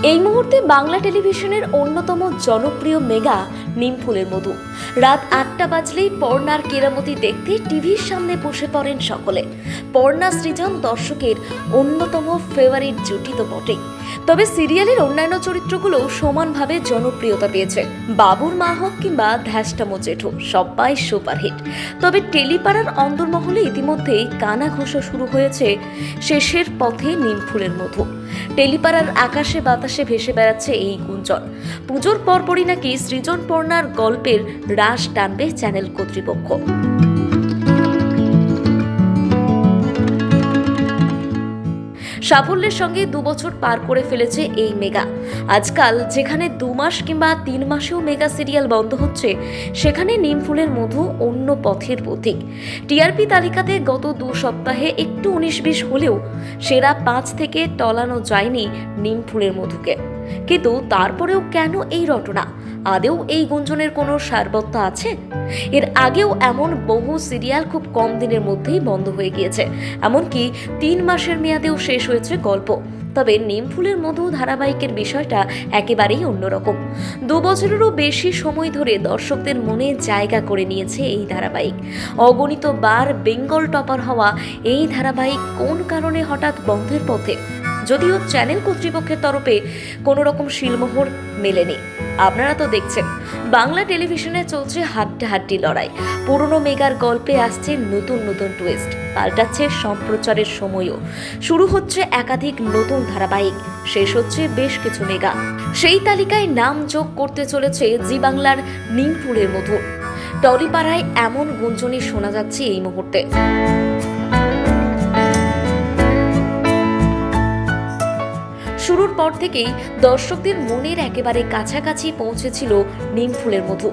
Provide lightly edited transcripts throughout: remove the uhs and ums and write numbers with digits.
এই মুহূর্তে বাংলা টেলিভিশনের অন্যতম জনপ্রিয় মেগা নিমফুলের মধু। রাত ৮টা বাজলেই পর্ণার কেরামতি দেখতে টিভির সামনে বসে পড়েন সকলে। পর্ণা সৃজন দর্শকের অন্যতম ফেভারিট জুটি তো বটেই, তবে সিরিয়ালের অন্যান্য চরিত্রগুলো সমানভাবে জনপ্রিয়তা পেয়েছে। বাবুর মা হোক কিংবা ধ্যাসটামো জেঠু, সবাই সুপারহিট। তবে টেলিপাড়ার অন্দরমহলে ইতিমধ্যেই কানাঘুষো শুরু হয়েছে শেষের পথে নিমফুলের মধু। টেলিপাড়ার আকাশে বাতাসে ভেসে বেড়াচ্ছে এই গুঞ্জন, পুজোর পরপরই নাকি সৃজন পর্ণার গল্পের রাশ টানবে চ্যানেল কর্তৃপক্ষ। সাফল্যের সঙ্গে 2 বছর পার করে ফেলেছে এই মেগা। আজকাল যেখানে 2 মাস কিংবা 3 মাসেও মেগা সিরিয়াল বন্ধ হচ্ছে, সেখানে নিমফুলের মধু অন্য পথের পথিক। টিআরপি তালিকাতে গত 2 সপ্তাহে একটু 19-20 হলেও সেরা 5 থেকে টলানো যায়নি নিমফুলের মধুকে। কিন্তু তারপরেও কেন এই রটনা? আদেও এই গুঞ্জনের কোনো সারবত্য আছে? এর আগেও এমন বহু সিরিয়াল খুব কম দিনের মধ্যেই বন্ধ হয়ে গিয়েছে, এমনকি 3 মাসের মেয়াদেও শেষ হয়েছে গল্প। তবে নিমফুলের মধু ধারাবাহিকের বিষয়টা একেবারেই অন্যরকম। 2 বছরেরও বেশি সময় ধরে দর্শকদের মনে জায়গা করে নিয়েছে এই ধারাবাহিক। অগণিত বার বেঙ্গল টপার হওয়া এই ধারাবাহিক কোন কারণে হঠাৎ বন্ধের পথে? যদিও চ্যানেল কর্তৃপক্ষের তরফে কোনো রকম শিলমোহর মেলেনি। আপনারা তো দেখছেন, বাংলা টেলিভিশনে চলছে হাড্ডাহাড্ডি লড়াই। পুরনো মেগার গল্পে আসছে নতুন নতুন টুইস্ট, পাল্টাচ্ছে সম্প্রচারের সময়ও। শুরু হচ্ছে একাধিক নতুন ধারাবাহিক, শেষ হচ্ছে বেশ কিছু মেগা। সেই তালিকায় নাম যোগ করতে চলেছে জি বাংলার নিমফুলের মধু। টলিপাড়ায় এমন গুঞ্জনই শোনা যাচ্ছে এই মুহূর্তে। শুরুর পর থেকেই দর্শকদের মনের একেবারে কাছাকাছি পৌঁছেছিল নিমফুলের মধু।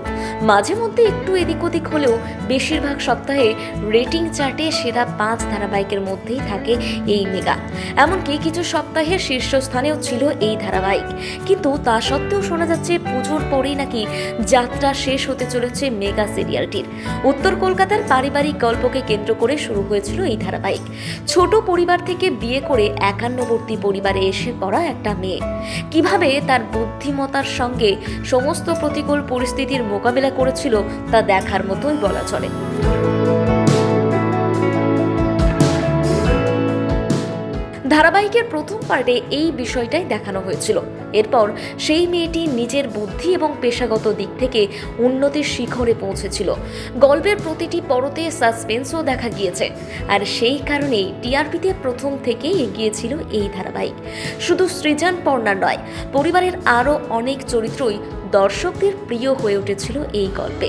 মাঝে মধ্যে একটু এদিক ওদিক হলেও বেশিরভাগ সপ্তাহে রেটিং চার্টে সেরা 5 ধারাবাহিকের মধ্যেই থাকে এই মেগা। এমনকি কিছু সপ্তাহে শীর্ষস্থানেও ছিল এই ধারাবাহিক। কিন্তু তা সত্ত্বেও শোনা যাচ্ছে পুজোর পরেই নাকি যাত্রা শেষ হতে চলেছে মেগা সিরিয়ালটির। উত্তর কলকাতার পারিবারিক গল্পকে কেন্দ্র করে শুরু হয়েছিল এই ধারাবাহিক। ছোট পরিবার থেকে বিয়ে করে একান্নবর্তী পরিবারে এসে পড়া একটা মেয়ে কিভাবে তার বুদ্ধিমত্তার সঙ্গে সমস্ত প্রতিকূল পরিস্থিতির মোকাবিলা করেছিল তা দেখার মতোই বলা চলে। ধারাবাহিকের প্রথম পার্টে এই বিষয়টাই দেখানো হয়েছিল। এরপর সেই মেয়েটি নিজের বুদ্ধি এবং পেশাগত দিক থেকে উন্নতির শিখরে পৌঁছেছিল। গল্পের প্রতিটি পরতে সাসপেন্সও দেখা গিয়েছে, আর সেই কারণেই টিআরপিতে প্রথম থেকেই এগিয়েছিল এই ধারাবাহিক। শুধু সৃজন পর্ণা নয়, পরিবারের আরও অনেক চরিত্রই দর্শকদের প্রিয় হয়ে উঠেছিল এই গল্পে।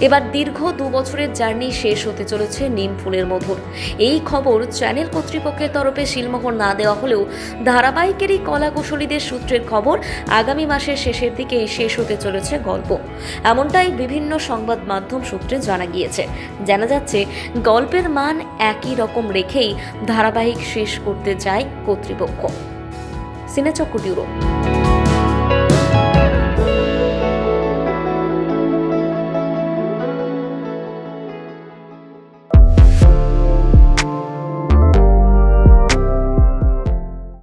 এবার দীর্ঘ 2 বছরের জার্নি শেষ হতে চলেছে নিমফুলের মধুর। এই খবর চ্যানেল কর্তৃপক্ষের তরফে শিলমোহর না দেওয়া হলেও ধারাবাহিকেরই কলাকুশলীদের সূত্রের খবর, আগামী মাসের শেষের দিকেই শেষ হতে চলেছে গল্প। এমনটাই বিভিন্ন সংবাদ মাধ্যম সূত্রে জানা গিয়েছে। জানা যাচ্ছে গল্পের মান একই রকম রেখেই ধারাবাহিক শেষ করতে চায় কর্তৃপক্ষ। সিনেচক্র ব্যুরো।